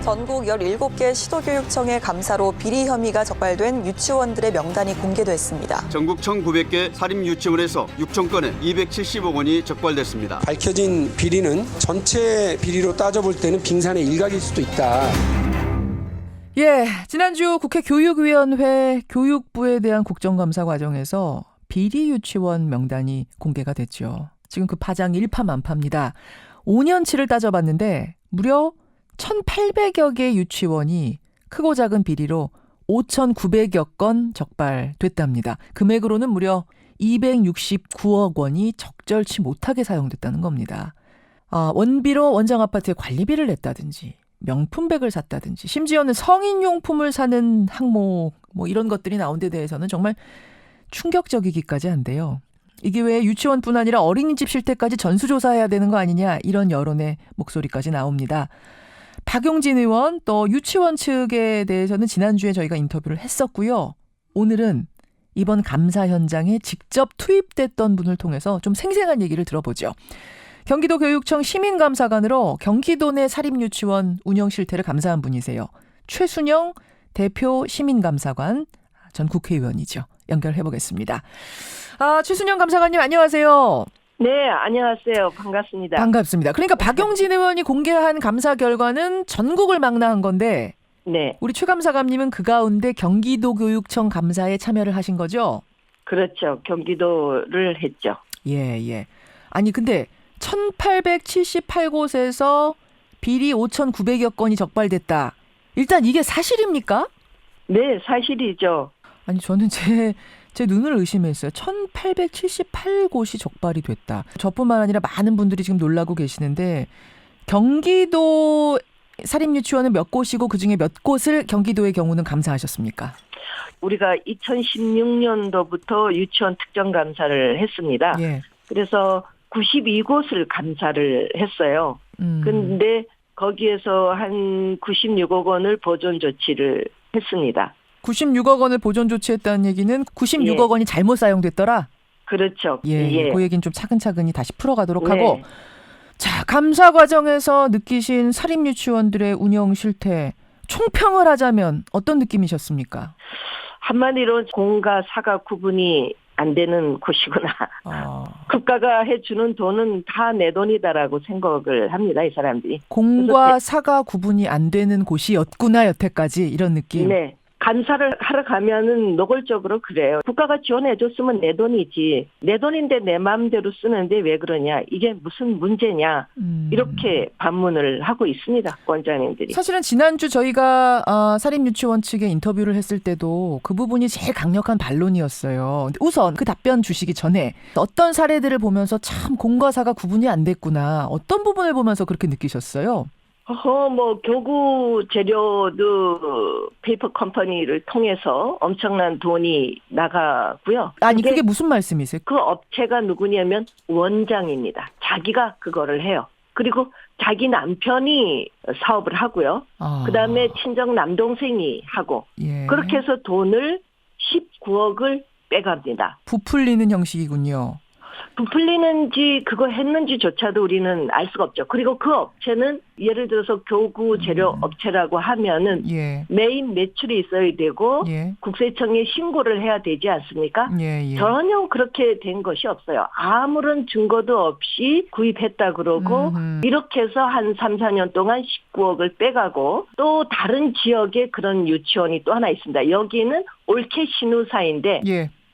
전국 17개 시도교육청의 감사로 비리 혐의가 적발된 유치원들의 명단이 공개됐습니다. 전국 1,900개 사립유치원에서 6천 건에 270억 원이 적발됐습니다. 밝혀진 비리는 전체 비리로 따져볼 때는 빙산의 일각일 수도 있다. 예, 지난주 국회 교육위원회 교육부에 대한 국정감사 과정에서 비리 유치원 명단이 공개가 됐죠. 지금 그 파장이 일파만파입니다. 5년치를 따져봤는데 무려 1,800여 개 유치원이 크고 작은 비리로 5,900여 건 적발됐답니다. 금액으로는 무려 269억 원이 적절치 못하게 사용됐다는 겁니다. 원비로 원장 아파트에 관리비를 냈다든지 명품백을 샀다든지 심지어는 성인용품을 사는 항목 뭐 이런 것들이 나온 데 대해서는 정말 충격적이기까지 한데요. 이게 왜 유치원뿐 아니라 어린이집 실태까지 전수조사해야 되는 거 아니냐 이런 여론의 목소리까지 나옵니다. 박용진 의원 또 유치원 측에 대해서는 지난주에 저희가 인터뷰를 했었고요. 오늘은 이번 감사 현장에 직접 투입됐던 분을 통해서 좀 생생한 얘기를 들어보죠. 경기도 교육청 시민감사관으로 경기도 내 사립유치원 운영 실태를 감사한 분이세요. 최순영 대표 시민감사관 전 국회의원이죠. 연결해보겠습니다. 최순영 감사관님 안녕하세요. 네, 안녕하세요. 반갑습니다. 반갑습니다. 그러니까 박용진 의원이 공개한 감사 결과는 전국을 망라한 건데 네, 우리 최 감사관님은 그 가운데 경기도 교육청 감사에 참여를 하신 거죠? 그렇죠. 경기도를 했죠. 예. 아니 근데 1,878곳에서 비리 5,900여 건이 적발됐다. 일단 이게 사실입니까? 네, 사실이죠. 아니 저는 제 눈을 의심했어요. 1,878곳이 적발이 됐다. 저뿐만 아니라 많은 분들이 지금 놀라고 계시는데 경기도 사립유치원은 몇 곳이고 그중에 몇 곳을 경기도의 경우는 감사하셨습니까? 우리가 2016년도부터 유치원 특정 감사를 했습니다. 예. 그래서 92곳을 감사를 했어요. 근데 거기에서 한 96억 원을 보존 조치를 했습니다. 96억 원을 보존 조치했다는 얘기는 96억 원이 잘못 사용됐더라? 그렇죠. 예. 그 얘기는 좀 차근차근히 다시 풀어가도록 하고. 네. 자, 감사 과정에서 느끼신 사립유치원들의 운영 실태 총평을 하자면 어떤 느낌이셨습니까? 한마디로 공과 사가 구분이 안 되는 곳이구나. 국가가 해주는 돈은 다 내 돈이다라고 생각을 합니다. 이 사람들이. 공과 사가 구분이 안 되는 곳이었구나 여태까지 이런 느낌. 네. 감사를 하러 가면은 노골적으로 그래요. 국가가 지원해줬으면 내 돈이지. 내 돈인데 내 마음대로 쓰는데 왜 그러냐. 이게 무슨 문제냐. 이렇게 반문을 하고 있습니다. 원장님들이. 사실은 지난주 저희가 사립유치원 측에 인터뷰를 했을 때도 그 부분이 제일 강력한 반론이었어요. 우선 그 답변 주시기 전에 어떤 사례들을 보면서 참 공과 사가 구분이 안 됐구나. 어떤 부분을 보면서 그렇게 느끼셨어요? 교구 재료도 페이퍼 컴퍼니를 통해서 엄청난 돈이 나가고요. 아니, 그게 무슨 말씀이세요? 그 업체가 누구냐면 원장입니다. 자기가 그거를 해요. 그리고 자기 남편이 사업을 하고요. 그다음에 친정 남동생이 하고. 예. 그렇게 해서 돈을 19억을 빼갑니다. 부풀리는 형식이군요. 부풀리는지 그거 했는지조차도 우리는 알 수가 없죠. 그리고 그 업체는 예를 들어서 교구 재료 업체라고 하면은 메인 매출이 있어야 되고 국세청에 신고를 해야 되지 않습니까? 전혀 그렇게 된 것이 없어요. 아무런 증거도 없이 구입했다 그러고 이렇게 해서 한 3, 4년 동안 19억을 빼가고 또 다른 지역에 그런 유치원이 또 하나 있습니다. 여기는 올케 신우사인데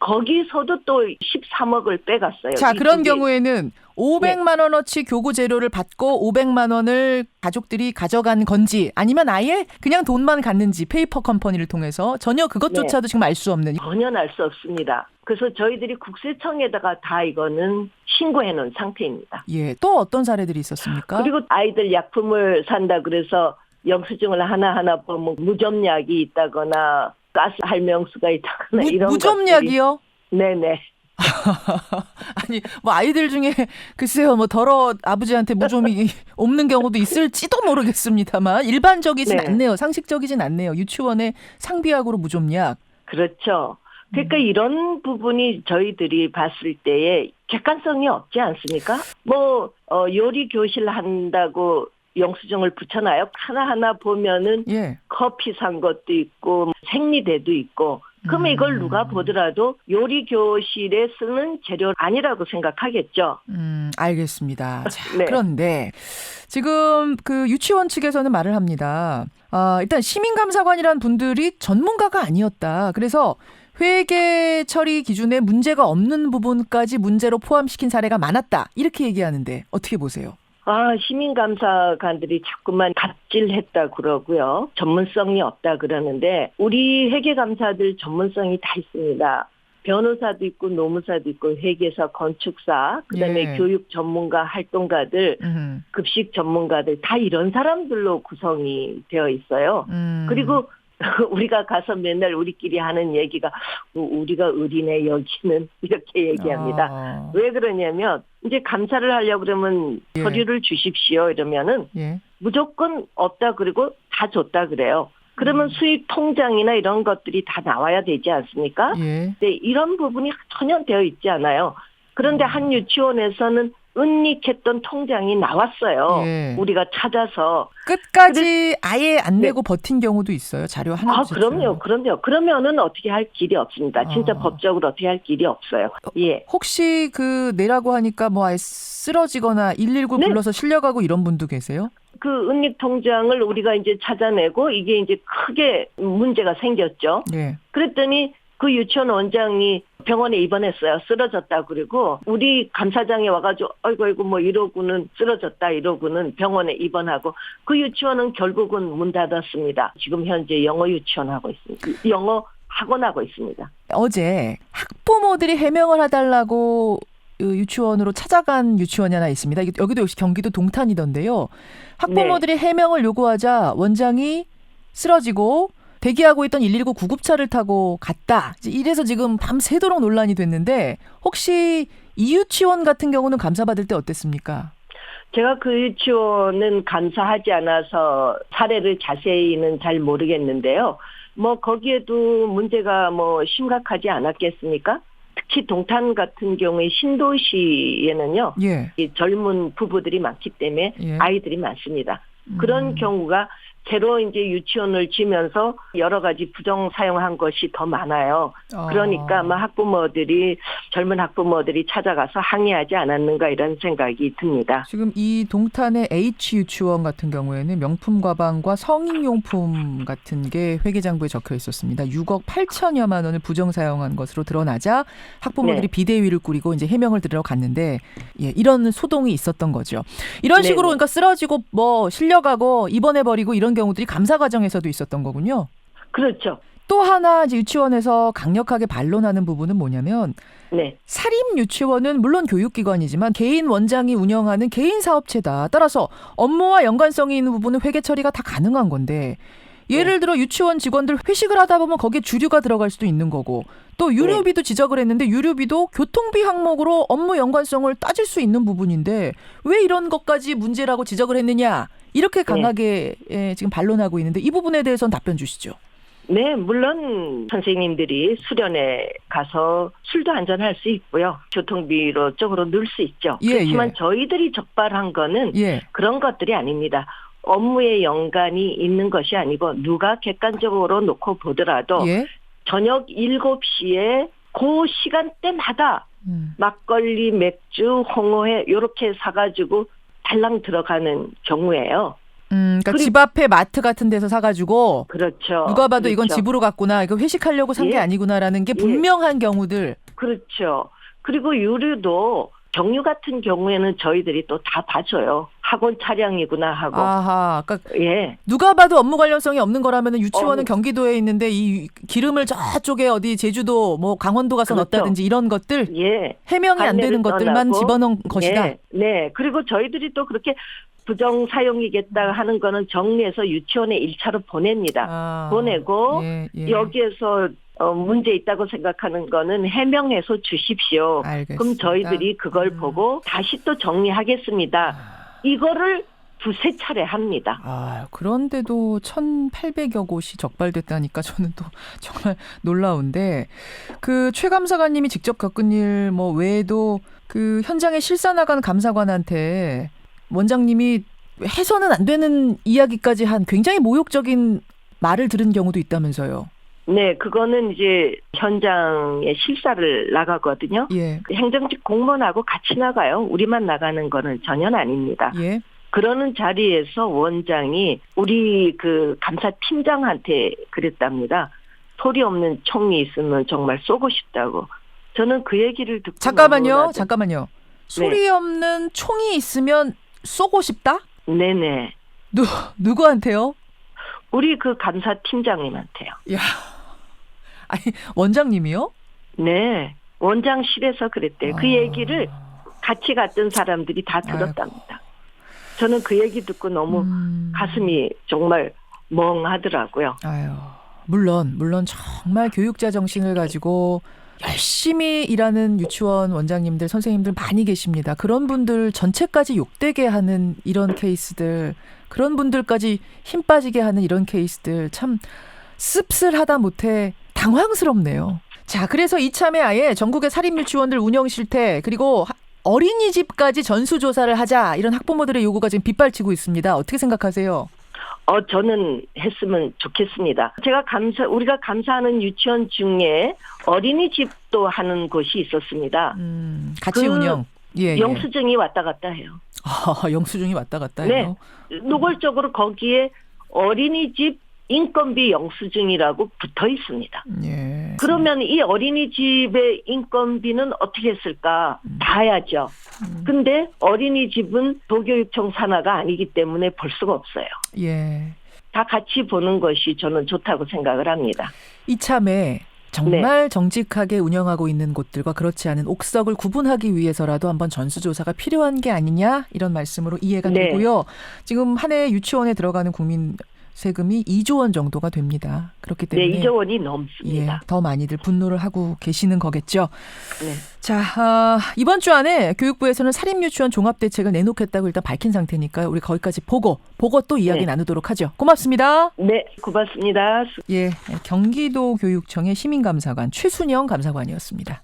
거기서도 또 13억을 빼갔어요. 자, 그런 경우에는 500만 원어치 교구 재료를 받고 500만 원을 가족들이 가져간 건지 아니면 아예 그냥 돈만 갔는지 페이퍼 컴퍼니를 통해서 전혀 그것조차도 지금 알 수 없는. 전혀 알 수 없습니다. 그래서 저희들이 국세청에다가 다 이거는 신고해 놓은 상태입니다. 예, 또 어떤 사례들이 있었습니까? 그리고 아이들 약품을 산다 그래서 영수증을 하나하나 보면 무점약이 있다거나 가스 할명수가 있다거나 이런 무점약이요? 네네. 아니 뭐 아이들 중에 글쎄요 뭐 더러 아버지한테 무좀이 없는 경우도 있을지도 모르겠습니다만 일반적이진 않네요. 상식적이진 않네요. 유치원의 상비약으로 무좀약. 그렇죠. 그러니까 이런 부분이 저희들이 봤을 때에 객관성이 없지 않습니까? 요리 교실 한다고 영수증을 붙여놔요. 하나하나 보면은 커피 산 것도 있고 생리대도 있고 그러면 이걸 누가 보더라도 요리 교실에 쓰는 재료 아니라고 생각하겠죠. 알겠습니다. 자, 네. 그런데 지금 그 유치원 측에서는 말을 합니다. 일단 시민감사관이란 분들이 전문가가 아니었다. 그래서 회계 처리 기준에 문제가 없는 부분까지 문제로 포함시킨 사례가 많았다. 이렇게 얘기하는데 어떻게 보세요? 시민감사관들이 자꾸만 갑질했다 그러고요. 전문성이 없다 그러는데 우리 회계감사들 전문성이 다 있습니다. 변호사도 있고 노무사도 있고 회계사, 건축사, 그다음에 교육 전문가, 활동가들, 급식 전문가들 다 이런 사람들로 구성이 되어 있어요. 그리고 우리가 가서 맨날 우리끼리 하는 얘기가 우리가 의리네 여기는 이렇게 얘기합니다. 왜 그러냐면 이제 감사를 하려고 그러면 서류를 주십시오 이러면은 무조건 없다 그리고 다 줬다 그래요. 그러면 수입 통장이나 이런 것들이 다 나와야 되지 않습니까? 네, 이런 부분이 전혀 되어 있지 않아요. 그런데 한 유치원에서는 은닉했던 통장이 나왔어요. 우리가 찾아서. 끝까지 아예 안 내고 버틴 경우도 있어요. 자료 하나 그럼요. 그러면은 어떻게 할 길이 없습니다. 진짜 법적으로 어떻게 할 길이 없어요. 혹시 그 내라고 하니까 뭐 아예 쓰러지거나 119 불러서 실려가고 이런 분도 계세요? 그 은닉 통장을 우리가 이제 찾아내고 이게 이제 크게 문제가 생겼죠. 그랬더니 그 유치원 원장이 병원에 입원했어요. 쓰러졌다 그리고 우리 감사장에 와가지고 아이고 뭐 이러고는 쓰러졌다 이러고는 병원에 입원하고 그 유치원은 결국은 문 닫았습니다. 지금 현재 영어 유치원 하고 있습니다. 영어 학원 하고 있습니다. 어제 학부모들이 해명을 해달라고 유치원으로 찾아간 유치원이 하나 있습니다. 여기도 역시 경기도 동탄이던데요. 학부모들이 해명을 요구하자 원장이 쓰러지고 대기하고 있던 119 구급차를 타고 갔다. 이래서 지금 밤새도록 논란이 됐는데 혹시 이 유치원 같은 경우는 감사받을 때 어땠습니까? 제가 그 유치원은 감사하지 않아서 사례를 자세히는 잘 모르겠는데요. 뭐 거기에도 문제가 뭐 심각하지 않았겠습니까? 특히 동탄 같은 경우에 신도시에는요. 이 젊은 부부들이 많기 때문에 아이들이 많습니다. 그런 경우가 새로 이제 유치원을 지면서 여러 가지 부정 사용한 것이 더 많아요. 그러니까 아마 젊은 학부모들이 찾아가서 항의하지 않았는가 이런 생각이 듭니다. 지금 이 동탄의 H 유치원 같은 경우에는 명품 가방과 성인용품 같은 게 회계장부에 적혀 있었습니다. 6억 8천여만 원을 부정 사용한 것으로 드러나자 학부모들이 비대위를 꾸리고 이제 해명을 들으러 갔는데 이런 소동이 있었던 거죠. 이런 식으로 그러니까 쓰러지고 뭐 실려가고 입원해버리고 이런 경우들이 감사 과정에서도 있었던 거군요. 그렇죠. 또 하나 이제 유치원에서 강력하게 반론하는 부분은 뭐냐면 사립 유치원은 물론 교육기관이지만 개인 원장이 운영하는 개인 사업체다. 따라서 업무와 연관성이 있는 부분은 회계 처리가 다 가능한 건데 예를 들어 유치원 직원들 회식을 하다 보면 거기에 주류가 들어갈 수도 있는 거고 또 유류비도 지적을 했는데 유류비도 교통비 항목으로 업무 연관성을 따질 수 있는 부분인데 왜 이런 것까지 문제라고 지적을 했느냐 이렇게 강하게 지금 반론하고 있는데 이 부분에 대해서는 답변 주시죠. 네, 물론 선생님들이 수련회 가서 술도 한잔할 수 있고요. 교통비로 쪽으로 넣을 수 있죠. 그렇지만 저희들이 적발한 거는 그런 것들이 아닙니다. 업무에 연관이 있는 것이 아니고 누가 객관적으로 놓고 보더라도 저녁 7시에 그 시간대마다 막걸리, 맥주, 홍어회 이렇게 사가지고 달랑 들어가는 경우예요. 그러니까 집 앞에 마트 같은 데서 사가지고 그렇죠. 누가 봐도 이건 집으로 갔구나. 이거 회식하려고 산 게 아니구나라는 게 분명한 경우들. 그렇죠. 그리고 유류도 경유 같은 경우에는 저희들이 또 다 봐줘요. 학원 차량이구나 하고. 아하, 그러니까 누가 봐도 업무 관련성이 없는 거라면 유치원은 경기도에 있는데 이 기름을 저쪽에 어디 제주도 뭐 강원도 가서 넣었다든지 이런 것들 해명이 안 되는 것들만 집어넣은 것이다. 네. 그리고 저희들이 또 그렇게 부정 사용이겠다 하는 거는 정리해서 유치원에 1차로 보냅니다. 보내고 여기에서 문제 있다고 생각하는 거는 해명해서 주십시오. 알겠습니다. 그럼 저희들이 그걸 보고 다시 또 정리하겠습니다. 이거를 두세 차례 합니다. 그런데도 1,800여 곳이 적발됐다니까 저는 또 정말 놀라운데 그 최 감사관님이 직접 겪은 일 뭐 외에도 그 현장에 실사 나간 감사관한테 원장님이 해서는 안 되는 이야기까지 한 굉장히 모욕적인 말을 들은 경우도 있다면서요. 네, 그거는 이제 현장에 실사를 나가거든요. 예. 행정직 공무원하고 같이 나가요. 우리만 나가는 거는 전혀 아닙니다. 예. 그러는 자리에서 원장이 우리 그 감사팀장한테 그랬답니다. 소리 없는 총이 있으면 정말 쏘고 싶다고. 저는 그 얘기를 듣고 잠깐만요. 소리 네. 없는 총이 있으면 쏘고 싶다? 네네. 누구한테요? 우리 그 감사팀장님한테요. 야, 아니 원장님이요? 네, 원장실에서 그랬대요. 그 얘기를 같이 갔던 사람들이 다 들었답니다. 저는 그 얘기 듣고 너무 가슴이 정말 멍하더라고요. 아유, 물론 정말 교육자 정신을 가지고 열심히 일하는 유치원 원장님들, 선생님들 많이 계십니다. 그런 분들 전체까지 욕되게 하는 이런 케이스들, 그런 분들까지 힘 빠지게 하는 이런 케이스들 참 씁쓸하다 못해 당황스럽네요. 자, 그래서 이참에 아예 전국의 사립유치원들 운영 실태 그리고 어린이집까지 전수조사를 하자, 이런 학부모들의 요구가 지금 빗발치고 있습니다. 어떻게 생각하세요? 저는 했으면 좋겠습니다. 우리가 감사하는 유치원 중에 어린이집도 하는 곳이 있었습니다. 같이 운영. 예, 영수증이 왔다 갔다 해요. 영수증이 왔다 갔다 해요? 네. 노골적으로 거기에 어린이집 인건비 영수증이라고 붙어 있습니다. 예. 그러면 이 어린이집의 인건비는 어떻게 했을까 봐야죠. 근데 어린이집은 도교육청 산하가 아니기 때문에 볼 수가 없어요. 예. 다 같이 보는 것이 저는 좋다고 생각을 합니다. 이참에 정말 정직하게 운영하고 있는 곳들과 그렇지 않은 옥석을 구분하기 위해서라도 한번 전수조사가 필요한 게 아니냐, 이런 말씀으로 이해가 되고요. 지금 한 해 유치원에 들어가는 국민 세금이 2조 원 정도가 됩니다. 그렇기 때문에 네, 2조 원이 넘습니다. 예, 더 많이들 분노를 하고 계시는 거겠죠. 네. 자, 이번 주 안에 교육부에서는 사립유치원 종합대책을 내놓겠다고 일단 밝힌 상태니까요. 우리 거기까지 보고 또 이야기 나누도록 하죠. 고맙습니다. 네, 고맙습니다. 예, 경기도 교육청의 시민감사관 최순영 감사관이었습니다.